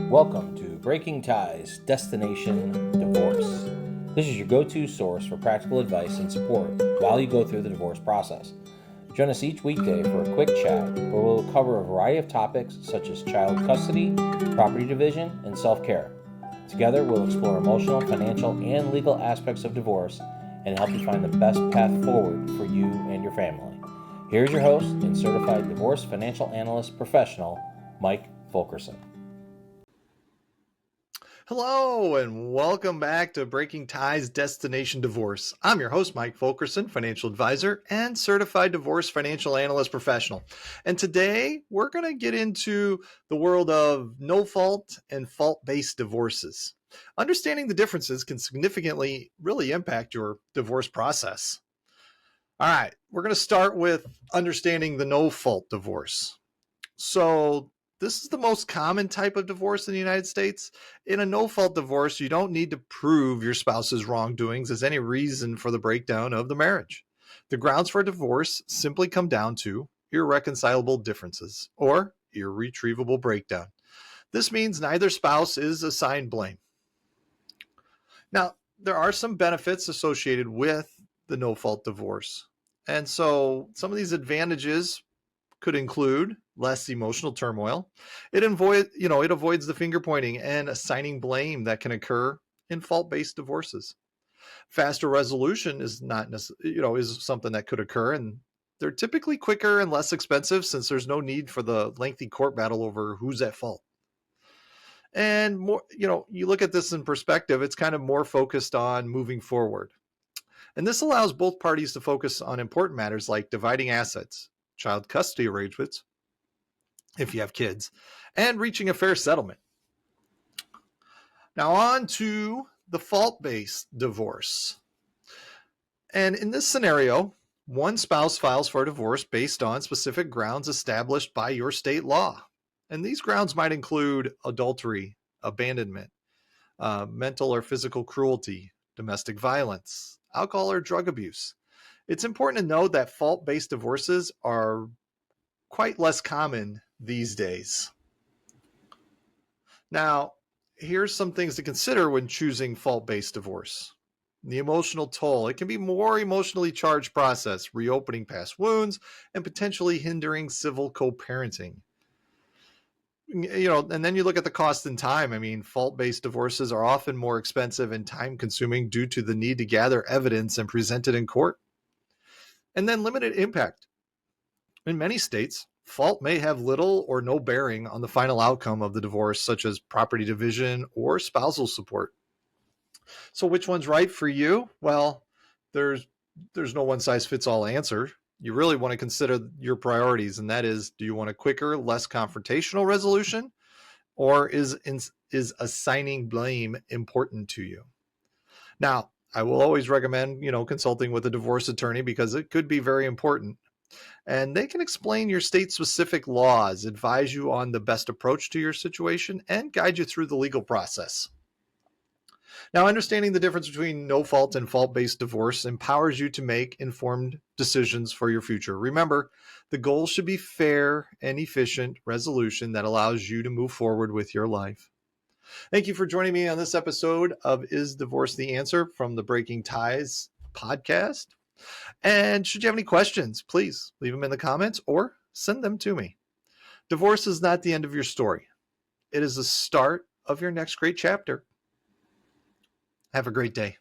Welcome to Breaking Ties, Destination Divorce. This is your go-to source for practical advice and support while you go through the divorce process. Join us each weekday for a quick chat where we'll cover a variety of topics such as child custody, property division, and self-care. Together, we'll explore emotional, financial, and legal aspects of divorce and help you find the best path forward for you and your family. Here's your host and Certified Divorce Financial Analyst professional, Mike Fulkerson. Hello, and welcome back to Breaking Ties, Destination Divorce. I'm your host, Mike Fulkerson, financial advisor and certified divorce financial analyst professional. And today we're going to get into the world of no-fault and fault-based divorces. Understanding the differences can significantly really impact your divorce process. All right, we're going to start with understanding the no-fault divorce. So this is the most common type of divorce in the United States. In a no-fault divorce, you don't need to prove your spouse's wrongdoings as any reason for the breakdown of the marriage. The grounds for divorce simply come down to irreconcilable differences or irretrievable breakdown. This means neither spouse is assigned blame. Now, there are some benefits associated with the no-fault divorce. And so some of these advantages could include less emotional turmoil. It avoids the finger pointing and assigning blame that can occur in fault-based divorces. Faster resolution is is something that could occur, and they're typically quicker and less expensive since there's no need for the lengthy court battle over who's at fault. And more, you look at this in perspective, it's kind of more focused on moving forward. And this allows both parties to focus on important matters like dividing assets, child custody arrangements, if you have kids, and reaching a fair settlement. Now on to the fault-based divorce. And in this scenario, one spouse files for a divorce based on specific grounds established by your state law. And these grounds might include adultery, abandonment, mental or physical cruelty, domestic violence, alcohol or drug abuse. It's important to note that fault-based divorces are quite less common these days. Now, here's some things to consider when choosing fault-based divorce. The emotional toll. It can be more emotionally charged process, reopening past wounds and potentially hindering civil co-parenting. And then you look at the cost and time. I mean, fault-based divorces are often more expensive and time-consuming due to the need to gather evidence and present it in court. And then limited impact. In many states, fault may have little or no bearing on the final outcome of the divorce, such as property division or spousal support. So which one's right for you? Well, there's no one-size-fits-all answer. You really want to consider your priorities, and that is, do you want a quicker, less confrontational resolution, or is assigning blame important to you? Now, I will always recommend, consulting with a divorce attorney because it could be very important. And they can explain your state-specific laws, advise you on the best approach to your situation, and guide you through the legal process. Now, understanding the difference between no-fault and fault-based divorce empowers you to make informed decisions for your future. Remember, the goal should be fair and efficient resolution that allows you to move forward with your life. Thank you for joining me on this episode of Is Divorce the Answer from the Breaking Ties podcast. And should you have any questions, please leave them in the comments or send them to me. Divorce is not the end of your story. It is the start of your next great chapter. Have a great day.